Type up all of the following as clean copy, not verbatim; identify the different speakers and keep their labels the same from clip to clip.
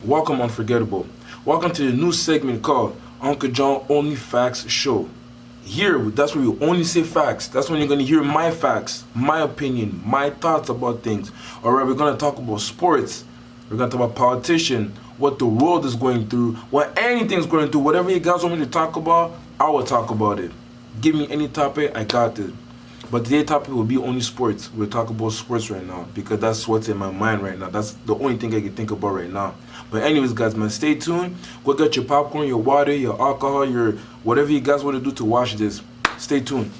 Speaker 1: Welcome, Unforgettable. Welcome to the new segment called Uncle John Only Facts Show. Here, that's where we only say facts. That's when you're going to hear my facts, my opinion, my thoughts about things. Alright, we're going to talk about sports. We're going to talk about politicians, what the world is going through, what anything's going through. Whatever you guys want me to talk about, I will talk about it. Give me any topic, I got it. But today's topic will be only sports. We'll talk about sports right now because that's what's in my mind right now. That's the only thing I can think about right now. But anyways, guys, man, stay tuned. Go get your popcorn, your water, your alcohol, your whatever you guys want to do to watch this. Stay tuned.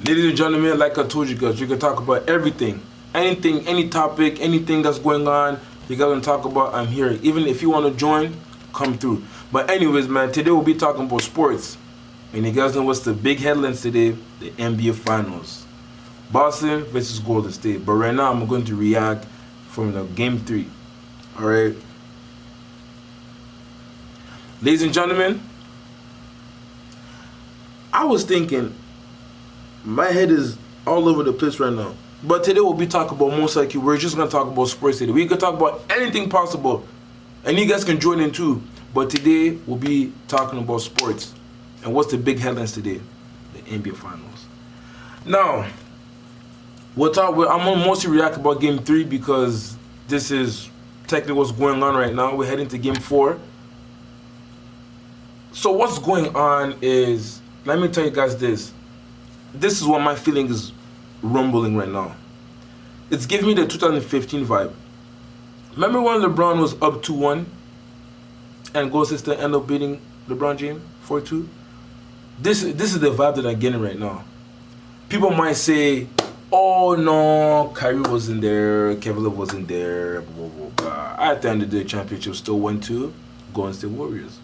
Speaker 1: Ladies and gentlemen, like I told you guys, we can talk about everything. Anything, any topic, anything that's going on, you guys want to talk about, I'm here. Even if you want to join, come through. But anyways, man, today we'll be talking about sports. And you guys know what's the big headlines today? The NBA Finals. Boston versus Golden State. But right now, I'm going to react from the Game 3. Alright? Ladies and gentlemen, I was thinking, my head is all over the place right now. But today we'll be talking about, most likely, we're just going to talk about sports today. We can talk about anything possible. And you guys can join in too. But today we'll be talking about sports. And what's the big headlines today? The NBA Finals. Now, I'm going to mostly react about Game 3 because this is technically what's going on right now. We're heading to Game 4. So what's going on is, let me tell you guys this. This is what my feeling is rumbling right now. It's giving me the 2015 vibe. Remember when LeBron was up 2-1 and Golden State ended up beating LeBron James 4-2? This is the vibe that I'm getting right now. People might say, oh no, Kyrie wasn't there, Kevin Love wasn't there, blah, blah, blah. At the end of the championship, still 1-2, Golden State Warriors.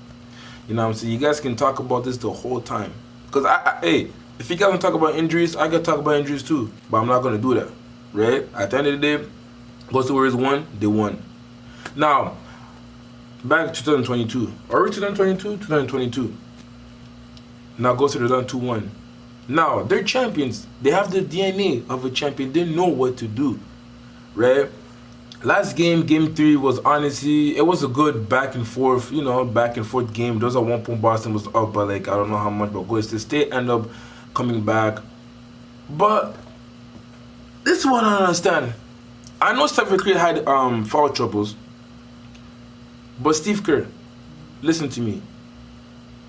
Speaker 1: You know what I'm saying? You guys can talk about this the whole time. Because, hey, if you guys want to talk about injuries, I can talk about injuries too. But I'm not going to do that, right? At the end of the day, Golden State Warriors won, they won. Now, back to 2022. Are we 2022? 2022. Now Golden State are down 2-1. Now, they're champions. They have the DNA of a champion. They know what to do, right? Last game, Game 3, was honestly, it was a good back and forth game. There was at one point Boston was up by I don't know how much, but Golden State ended up coming back. But this is what I don't understand. I know Steph Curry had foul troubles, but Steve Kerr, listen to me.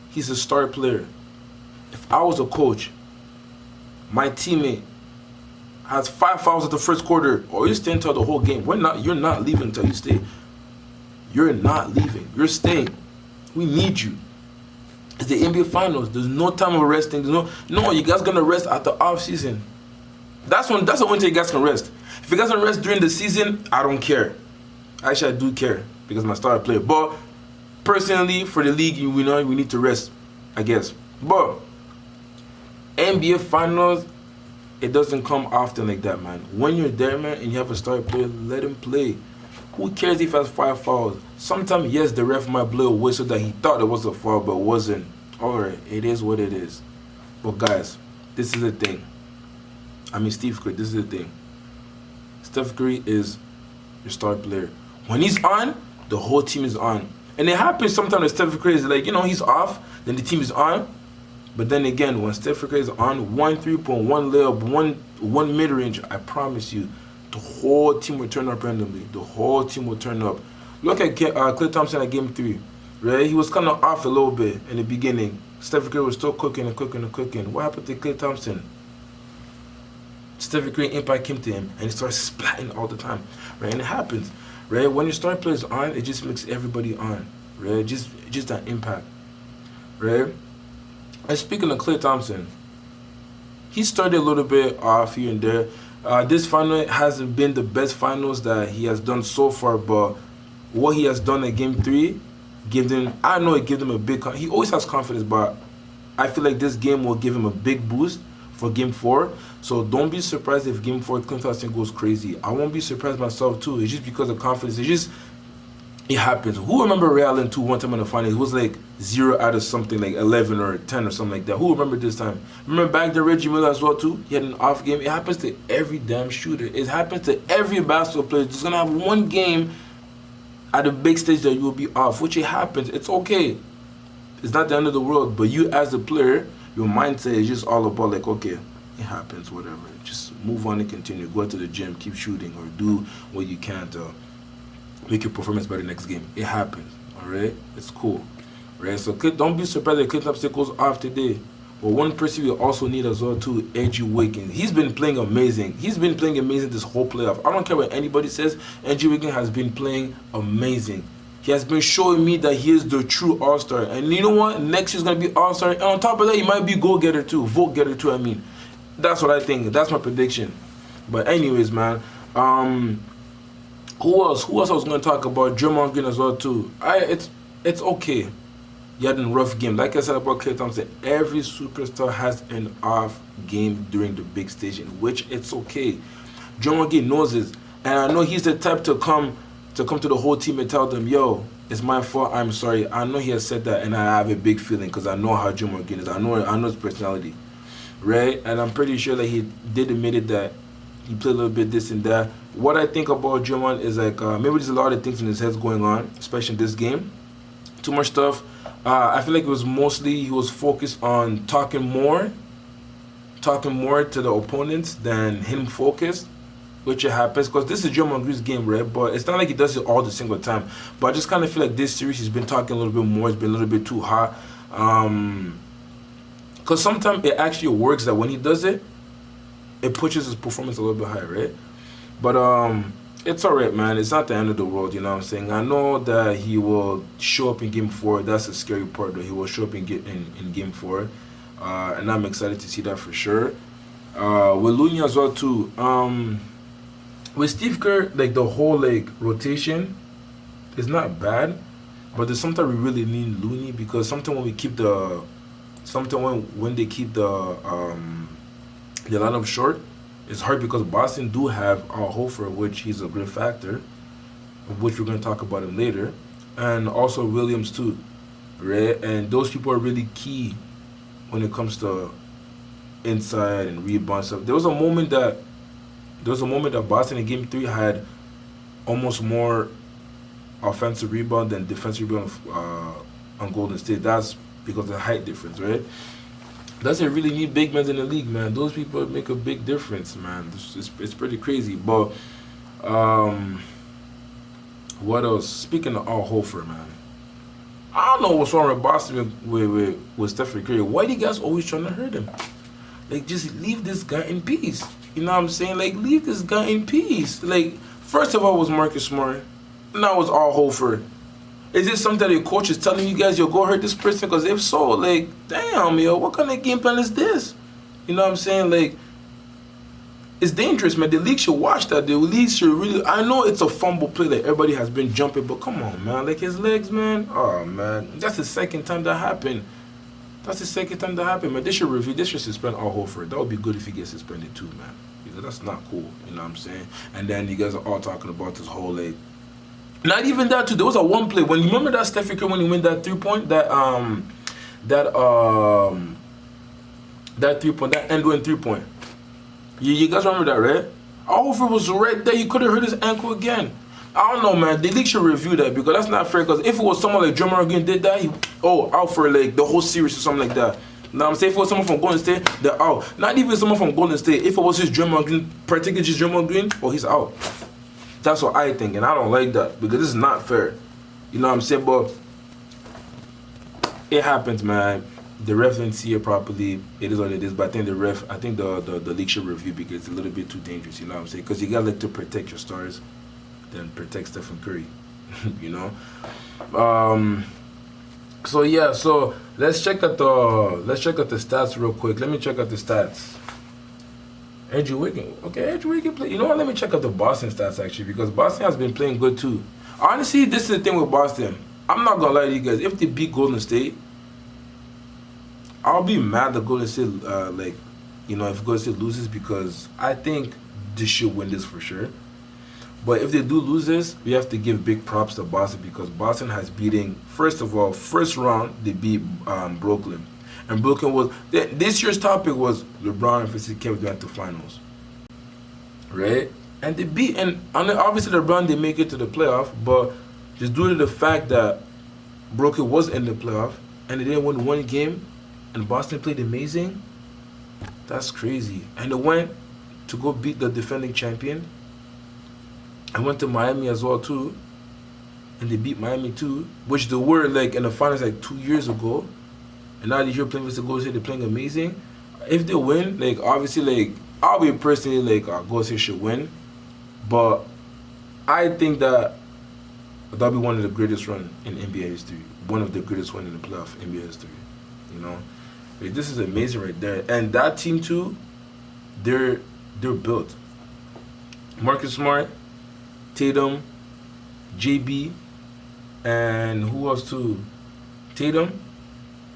Speaker 1: He's a star player. If I was a coach, my teammate has 5 fouls at the first quarter, or you stay until the whole game. You're not leaving until you stay. You're not leaving. You're staying. We need you. It's the NBA Finals. There's no time of resting. No, you guys gonna rest at the off season. That's the only time you guys can rest. If you guys can rest during the season, I don't care. Actually, I do care because I'm a star player. But personally, for the league, we know we need to rest, I guess. But NBA Finals, it doesn't come often like that, man. When you're there, man, and you have a star player, let him play. Who cares if he has 5 fouls? Sometimes, yes, the ref might blow a whistle that he thought it was a foul, but it wasn't. Alright, it is what it is. But guys, this is the thing. Steve Curry, this is the thing. Steph Curry is your star player. When he's on, the whole team is on. And it happens sometimes that Steph Curry is he's off, then the team is on. But then again, when Steph Curry is on, 1 3-point, 1 layup, one mid-range, I promise you, the whole team will turn up randomly. The whole team will turn up. Look at Klay Thompson at Game 3, right? He was kind of off a little bit in the beginning. Steph Curry was still cooking. What happened to Klay Thompson? Steph Curry impact came to him, and he starts splatting all the time, right? And it happens, right? When your star player is on, it just makes everybody on, right? Just that impact, right? And speaking of Klay Thompson, he started a little bit off here and there. This final hasn't been the best finals that he has done so far, but what he has done at Game 3 gave him, I know it gave him a big, he always has confidence, but I feel like this game will give him a big boost for Game 4. So don't be surprised if Game 4 Klay Thompson goes crazy. I won't be surprised myself too. It's just because of confidence. It happens. Who remember Ray Allen too? One time in the finals, it was like 0 out of something, like 11 or 10 or something like that. Who remember this time? Remember back there Reggie Miller as well too. He had an off game. It happens to every damn shooter. It happens to every basketball player. Just gonna have one game at a big stage that you will be off, which it happens. It's okay. It's not the end of the world. But you as a player, your mindset is just all about like, okay, it happens, whatever. Just move on and continue. Go to the gym, keep shooting, or do what you can to make your performance better next game. It happens, all right? It's cool, right? So don't be surprised that Clinton Upstate goes off today. But one person we also need as well too, Andrew Wiggins. He's been playing amazing. He's been playing amazing this whole playoff. I don't care what anybody says. Andrew Wiggins has been playing amazing. He has been showing me that he is the true all-star. And you know what? Next year's going to be all-star. And on top of that, he might be goal-getter too. Vote-getter too, I mean. That's what I think. That's my prediction. But anyways, man. Who else? Who else I was going to talk about? Draymond Green as well too. It's okay. He had a rough game. Like I said about Klay Thompson, every superstar has an off game during the big stage, in which it's okay. Draymond Green knows this. And I know he's the type to come to the whole team and tell them, yo, it's my fault, I'm sorry. I know he has said that, and I have a big feeling because I know how Draymond Green is. I know his personality, right? And I'm pretty sure that he did admit it that he played a little bit this and that. What I think about Draymond is like maybe there's a lot of things in his head going on, especially in this game. Too much stuff. I feel like it was mostly he was focused on talking more to the opponents than him focused, which it happens because this is Draymond Green's game, right? But it's not like he does it all the single time. But I just kind of feel like this series he's been talking a little bit more. It's been a little bit too hot. Because sometimes it actually works that when he does it, it pushes his performance a little bit higher, right? But it's alright, man. It's not the end of the world, you know what I'm saying? I know that he will show up in Game 4. That's the scary part, though. He will show up in Game 4. And I'm excited to see that for sure. With Looney as well, too. With Steve Kerr, like the whole like rotation is not bad, but there's sometimes we really need Looney because sometimes when they keep the lineup short, it's hard because Boston do have Al Horford, which he's a great factor, of which we're going to talk about him later, and also Williams too, right? And those people are really key when it comes to inside and rebound stuff. There was a moment that Boston in Game 3 had almost more offensive rebound than defensive rebound on Golden State. That's because of the height difference, right? That's a really need big men in the league, man. Those people make a big difference, man. It's pretty crazy. But what else? Speaking of Al Horford, man, I don't know what's wrong with Boston with Stephen Curry. Why do you guys always trying to hurt him? Like, just leave this guy in peace. You know what I'm saying? Like, leave this guy in peace. Like, first of all, it was Marcus Smart. Now it's Al Horford. Is this something that your coach is telling you guys, yo, go hurt this person? Because if so, like, damn, yo, what kind of game plan is this? You know what I'm saying? Like, it's dangerous, man. The league should watch that. The league should really... I know it's a fumble play that everybody has been jumping, but come on, man. Like, his legs, man. Oh, man. That's the second time that happened. Man. They should suspend Al Horford. That would be good if he gets suspended too, man. Because that's not cool. You know what I'm saying? And then you guys are all talking about this whole, like... Not even that too. There was a one play when you remember that Stephen Curry when he went that 3-point, that end-to-end 3-point. You guys remember that, right? Al Horford was right there. He could have hurt his ankle again. I don't know, man. The league should review that because that's not fair. Because if it was someone like Draymond Green did that, out for like the whole series or something like that. Now I'm saying if it was someone from Golden State, they're out. Not even someone from Golden State. If it was just Draymond Green, particularly just Draymond Green, he's out. That's what I think, and I don't like that because this is not fair. You know what I'm saying? But it happens, man. The ref didn't see it properly. It is what it is. But I think the league should review because it's a little bit too dangerous. You know what I'm saying? Because you gotta like to protect your stars, then protect Stephen Curry. You know. So yeah. So let's check out the stats real quick. Let me check out the stats. Andrew Wiggins. Okay, Andrew Wiggins play. You know what? Let me check out the Boston stats actually because Boston has been playing good too. Honestly, this is the thing with Boston. I'm not gonna lie to you guys. If they beat Golden State, I'll be mad that Golden State, if Golden State loses because I think they should win this for sure. But if they do lose this, we have to give big props to Boston because Boston has beating, first of all, first round, they beat Brooklyn. And Brooklyn was, this year's topic was LeBron versus Kevin Durant to finals. Right? And they beat, and obviously LeBron, they make it to the playoff, but just due to the fact that Brooklyn was in the playoff and they didn't win one game and Boston played amazing, that's crazy. And they went to go beat the defending champion. I went to Miami as well too, and they beat Miami too, which they were like in the finals like 2 years ago, and now they're playing with the Golden State, they're playing amazing. If they win, like obviously, like I'll be personally like Golden State should win, but I think that that'll be one of the greatest run in NBA history, one of the greatest one in the playoff NBA history. You know, like, this is amazing right there, and that team too, they're built. Marcus Smart, Tatum, JB, and who else too? Tatum.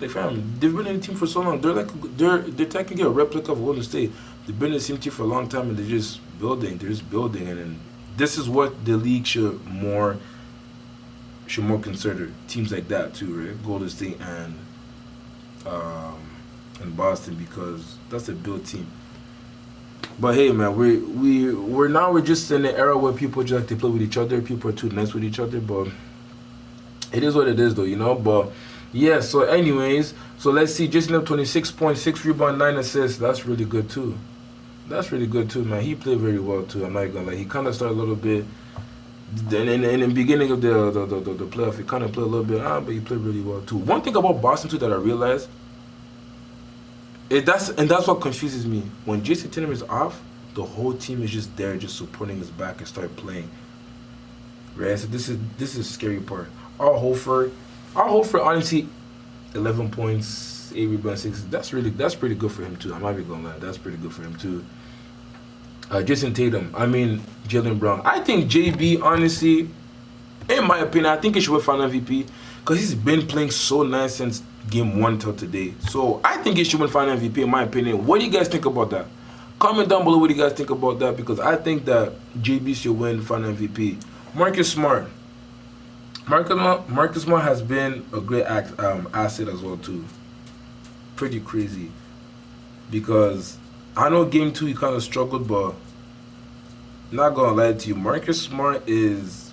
Speaker 1: Like fam, they've been in the team for so long. They're technically a replica of Golden State. They've been in the same team for a long time, and they're just building. And then this is what the league should more consider. Teams like that too, right? Golden State and Boston, because that's a built team. But hey, man, we're just in the era where people just like to play with each other. People are too nice with each other, but it is what it is, though, you know. But yeah, so anyways, so let's see. Jason up 26 points, 6 rebounds, 9 assists. That's really good too. Man. He played very well too. I'm not gonna lie. He kind of started a little bit. Then in the beginning of the playoff, he kind of played a little bit, but he played really well too. One thing about Boston too that I realized. That's what confuses me. When Jason Tatum is off, the whole team is just there, just supporting his back and start playing. Right? So this is the scary part. Al Horford, honestly, 11 points, 8 rebounds, 6. That's pretty good for him too. I'm not even gonna lie. That's pretty good for him too. Jason Tatum. I mean, Jaylen Brown. I think JB, honestly, in my opinion, I think he should win Final MVP because he's been playing so nice since Game 1 till today. So I think he should win Final MVP in my opinion. What do you guys think about that? Comment down below what you guys think about that, because I think that JB should win Final MVP. Marcus Smart. Marcus Smart has been a great asset as well too. Pretty crazy. Because I know Game 2 he kind of struggled, but not gonna lie to you, Marcus Smart is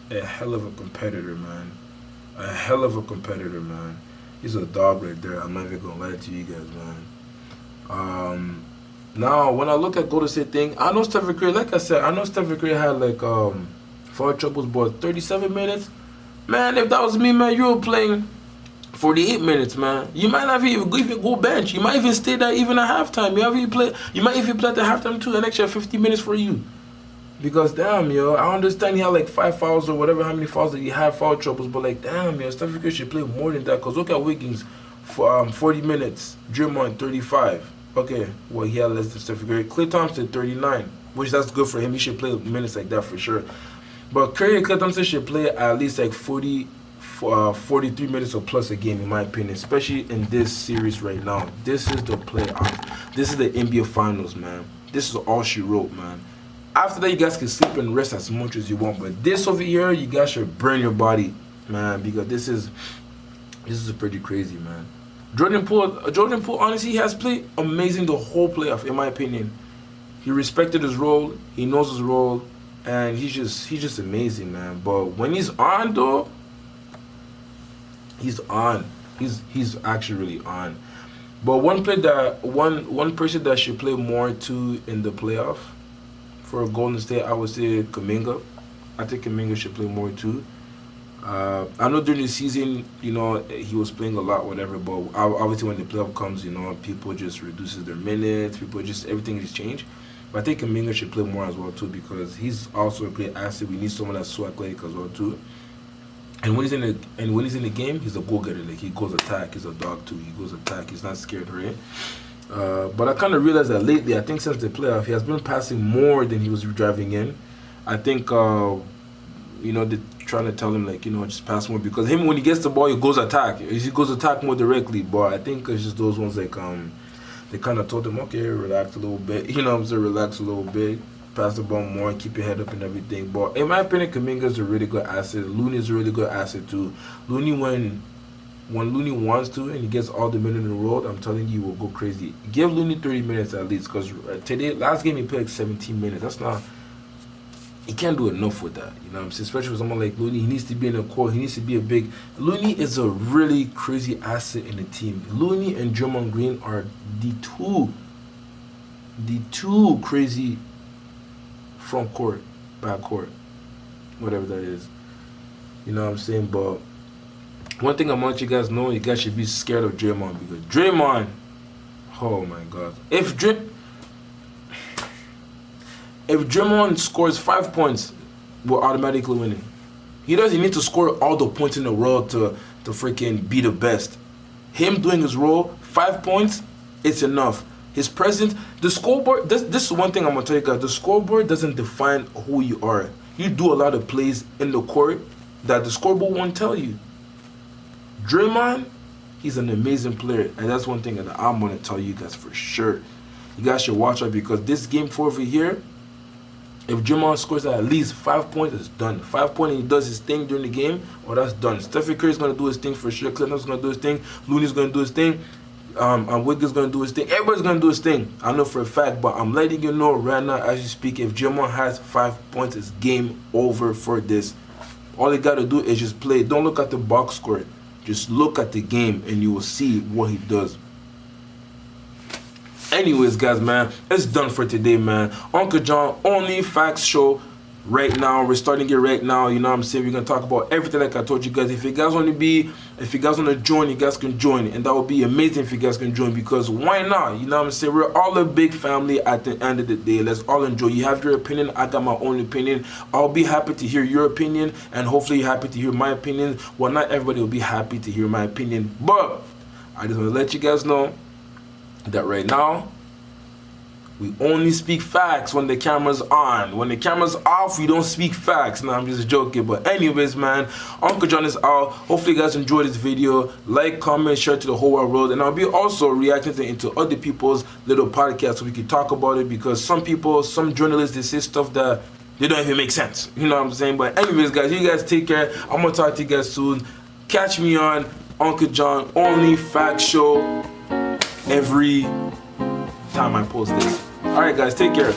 Speaker 1: a hell of a competitor, man. He's a dog right there. I'm not even gonna lie to you guys, man. Now when I look at Golden State thing, I know Stephen Curry. Like I said, I know Stephen Curry had like foul troubles, but 37 minutes, man. If that was me, man, you were playing 48 minutes, man. You might not even go bench. You might even stay there even at halftime. You might even play at the halftime too, an extra 50 minutes for you. Because damn, yo, I understand he had like 5 fouls or whatever, how many fouls that he had, foul troubles, but like damn, yo, Stephen Curry should play more than that. Because look at Wiggins, for 40 minutes, Draymond 35. Okay, well he had less than Stephen Curry. Klay Thompson 39, which that's good for him. He should play minutes like that for sure. But Curry and Klay Thompson should play at least like 43 minutes or plus a game, in my opinion, especially in this series right now. This is the playoff. This is the NBA Finals, man. This is all she wrote, man. After that, you guys can sleep and rest as much as you want. But this over here, you guys should burn your body, man, because this is pretty crazy, man. Jordan Poole, honestly, he has played amazing the whole playoff, in my opinion. He respected his role. He knows his role, and he's just amazing, man. But when he's on, though, he's on. He's actually really on. But one person that should play more too in the playoff for Golden State, I would say Kuminga. I think Kuminga should play more too. I know during the season, you know, he was playing a lot, whatever. But obviously, when the playoff comes, you know, people just reduces their minutes. Everything just changed. But I think Kuminga should play more as well too, because he's also a great asset. We need someone that's so athletic as well too. And when he's in the game, he's a go-getter. Like he goes attack. He's a dog too. He goes attack. He's not scared, right? But I kind of realized that lately, I think since the playoff, he has been passing more than he was driving in. I think, you know, they're trying to tell him, like, you know, just pass more. Because him, when he gets the ball, he goes attack. He goes attack more directly. But I think it's just those ones, like, they kind of told him, okay, relax a little bit. You know what I'm saying? Relax a little bit. pass the ball more, keep your head up and everything. But in my opinion, Kuminga's a really good asset. Looney's a really good asset too. Looney, when Looney wants to and he gets all the minutes in the world, I'm telling you, he will go crazy. Give Looney 30 minutes at least, because last game he played like 17 minutes. That's not, he can't do enough with that. You know what I'm saying? Especially with someone like Looney, he needs to be in the court. He needs to be a big. Looney is a really crazy asset in the team. Looney and Draymond Green are the two crazy front court, back court, whatever that is. You know what I'm saying? But one thing I want you guys to know, you guys should be scared of Draymond, because Draymond, oh my God, if Draymond scores 5 points, we're automatically winning. He doesn't need to score all the points in the world to freaking be the best. Him doing his role, 5 points, it's enough. His presence, the scoreboard, this is one thing I'm going to tell you guys, the scoreboard doesn't define who you are. You do a lot of plays in the court that the scoreboard won't tell you. Draymond, he's an amazing player, and that's one thing that I'm going to tell you guys for sure. You guys should watch out, because this game 4 over here, if Draymond scores at least 5 points, it's done. 5 points and he does his thing during the game, well, that's done. Stephen Curry's going to do his thing for sure. Clinton's going to do his thing. Looney's going to do his thing. Wiggins going to do his thing. Everybody's going to do his thing. I know for a fact, but I'm letting you know right now as you speak, if Draymond has 5 points, it's game over for this. All you got to do is just play. Don't look at the box score. Just look at the game and you will see what he does. Anyways, guys, man, it's done for today, man. Uncle John, only facts show right now. We're starting it right now. You know what I'm saying? We're going to talk about everything like I told you guys. If you guys want to join, you guys can join. And that would be amazing if you guys can join, because why not? You know what I'm saying? We're all a big family at the end of the day. Let's all enjoy. You have your opinion. I got my own opinion. I'll be happy to hear your opinion, and hopefully you're happy to hear my opinion. Well, not everybody will be happy to hear my opinion, but I just want to let you guys know that right now, we only speak facts when the camera's on. When the camera's off, we don't speak facts. No, I'm just joking. But anyways, man, Uncle John is out. Hopefully you guys enjoyed this video. Like, comment, share to the whole wide world. And I'll be also reacting into other people's little podcasts so we can talk about it, because some journalists, they say stuff that they don't even make sense. You know what I'm saying? But anyways, guys, you guys take care. I'm going to talk to you guys soon. Catch me on Uncle John Only Fact Show every time I post this. Alright guys, take care.